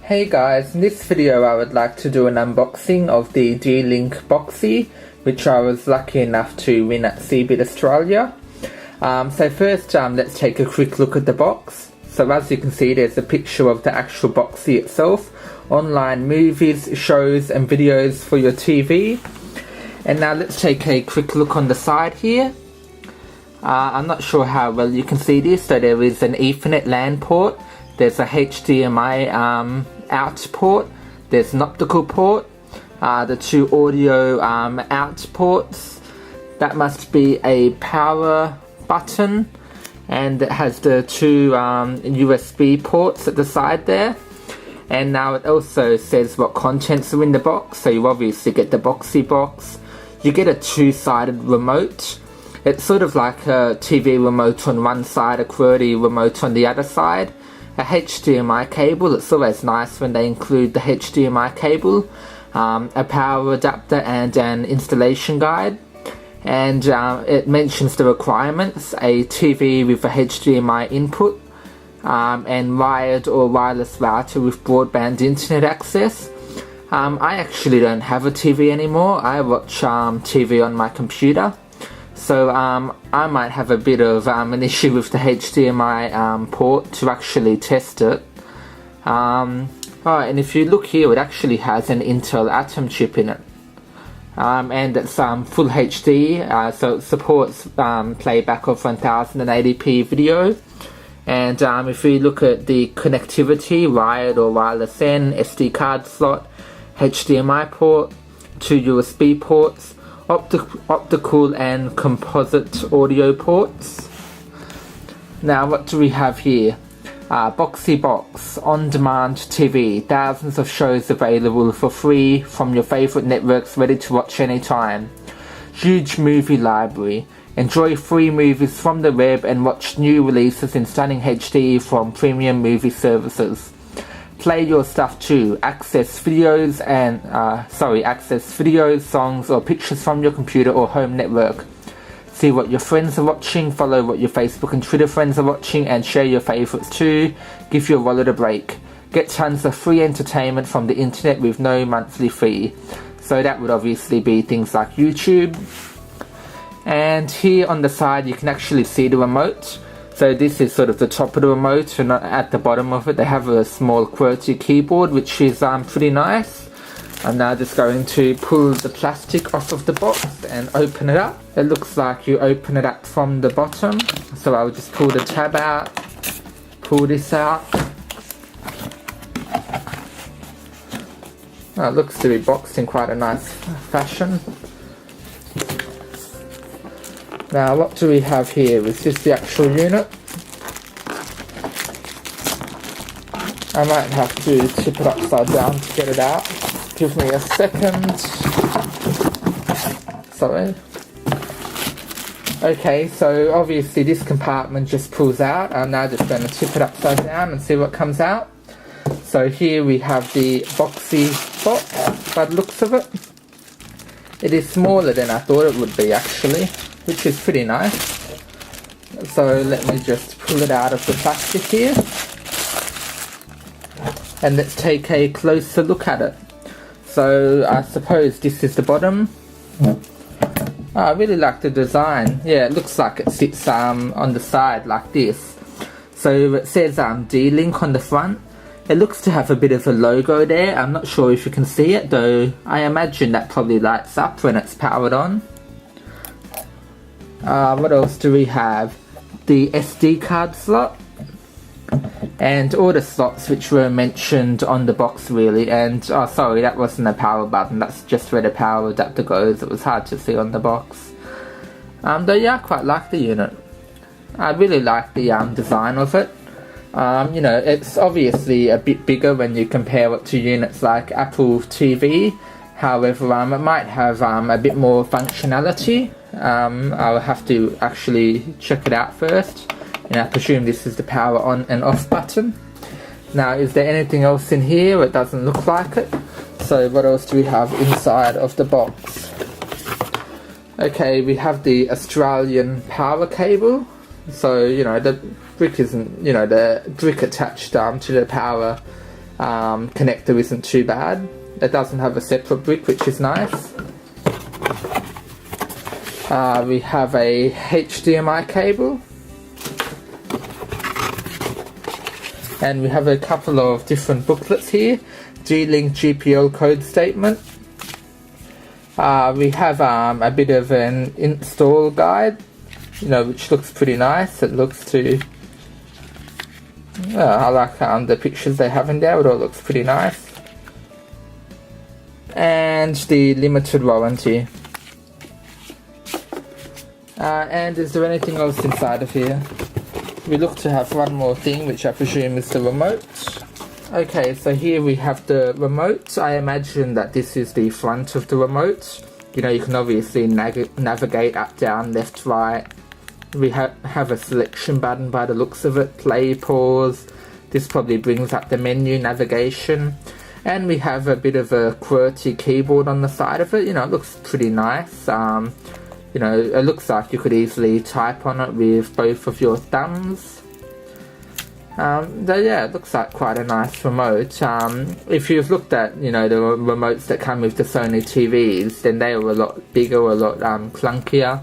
Hey guys, in this video I would like to do an unboxing of the D-Link Boxy, which I was lucky enough to win at CeBIT Australia. So first let's take a quick look at the box. So as you can see, there's a picture of the actual Boxy itself, online movies, shows and videos for your TV. And now let's take a quick look on the side here. I'm not sure how well you can see this, so there is an Ethernet LAN port, there's a HDMI out port, there's an optical port, the two audio out ports, that must be a power button, and it has the two USB ports at the side there. And now it also says what contents are in the box, so you obviously get the Boxy box. You get a two-sided remote. It's sort of like a TV remote on one side, a QWERTY remote on the other side. A HDMI cable, it's always nice when they include the HDMI cable. A power adapter and an installation guide. And it mentions the requirements: a TV with a HDMI input, and wired or wireless router with broadband internet access. I actually don't have a TV anymore. I watch TV on my computer. So I might have a bit of an issue with the HDMI port to actually test it. And if you look here, it actually has an Intel Atom chip in it. And it's full HD, so it supports playback of 1080p video. And if we look at the connectivity, wired or wireless N, SD card slot, HDMI port, two USB ports, optical and composite audio ports. Now what do we have here? Boxy Box, on-demand TV, thousands of shows available for free from your favourite networks, ready to watch anytime. Huge movie library, enjoy free movies from the web and watch new releases in stunning HD from premium movie services. Play your stuff too. Access videos, songs or pictures from your computer or home network. See what your friends are watching, follow what your Facebook and Twitter friends are watching, and share your favourites too. Give your wallet a break. Get tons of free entertainment from the internet with no monthly fee. So that would obviously be things like YouTube. And here on the side you can actually see the remote. So this is sort of the top of the remote, and at the bottom of it they have a small QWERTY keyboard, which is pretty nice. I'm now just going to pull the plastic off of the box and open it up. It looks like you open it up from the bottom. So I'll just pull the tab out, pull this out. It looks to be boxed in quite a nice fashion. Now what do we have here? Is this the actual unit? I might have to tip it upside down to get it out. Give me a second. Sorry. Okay, so obviously this compartment just pulls out. I'm now just going to tip it upside down and see what comes out. So here we have the Boxy box by the looks of it. It is smaller than I thought it would be actually, which is pretty nice. So let me just pull it out of the plastic here. And let's take a closer look at it. So I suppose this is the bottom. I really like the design. Yeah, it looks like it sits on the side like this. So it says D-Link on the front. It looks to have a bit of a logo there. I'm not sure if you can see it, though I imagine that probably lights up when it's powered on. What else do we have? The SD card slot. And all the slots which were mentioned on the box really. And, oh sorry, that wasn't a power button. That's just where the power adapter goes. It was hard to see on the box. Though yeah, I quite like the unit. I really like the design of it. You know, it's obviously a bit bigger when you compare it to units like Apple TV. However, it might have a bit more functionality. I'll have to actually check it out first. And I presume this is the power on and off button. Now, is there anything else in here? It doesn't look like it. So what else do we have inside of the box? Okay, we have the Australian power cable. So, you know, the brick isn't, you know, the brick attached to the power connector isn't too bad. It doesn't have a separate brick, which is nice. We have a HDMI cable, and we have a couple of different booklets here. G-Link GPL code statement. We have a bit of an install guide, which looks pretty nice. It looks to, I like the pictures they have in there. It all looks pretty nice. And the limited warranty. And is there anything else inside of here? We look to have one more thing, which I presume is the remote. Okay, so here we have the remote. I imagine that this is the front of the remote. You can obviously navigate up, down, left, right. We have a selection button by the looks of it. Play, pause. This probably brings up the menu navigation. And we have a bit of a QWERTY keyboard on the side of it. It looks pretty nice. It looks like you could easily type on it with both of your thumbs. Yeah, it looks like quite a nice remote. If you've looked at, the remotes that come with the Sony TVs, then they were a lot bigger, a lot clunkier.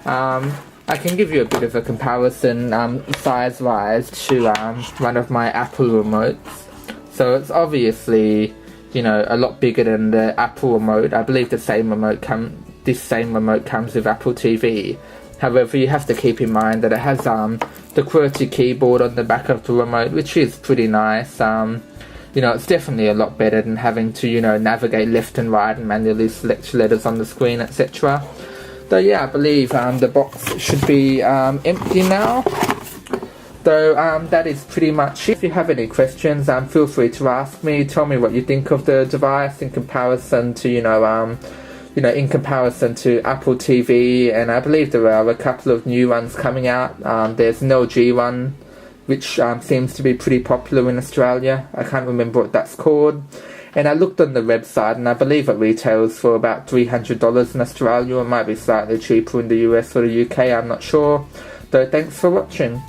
I can give you a bit of a comparison size-wise to one of my Apple remotes. So it's obviously, a lot bigger than the Apple remote. I believe this same remote comes with Apple TV. However, you have to keep in mind that it has the QWERTY keyboard on the back of the remote, which is pretty nice. It's definitely a lot better than having to, navigate left and right and manually select letters on the screen, etc. So yeah, I believe the box should be empty now. So that is pretty much it. If you have any questions, feel free to ask me. Tell me what you think of the device in comparison to, in comparison to Apple TV, and I believe there are a couple of new ones coming out. There's an LG one, which seems to be pretty popular in Australia. I can't remember what that's called. And I looked on the website, and I believe it retails for about $300 in Australia. It might be slightly cheaper in the US or the UK, I'm not sure. So thanks for watching.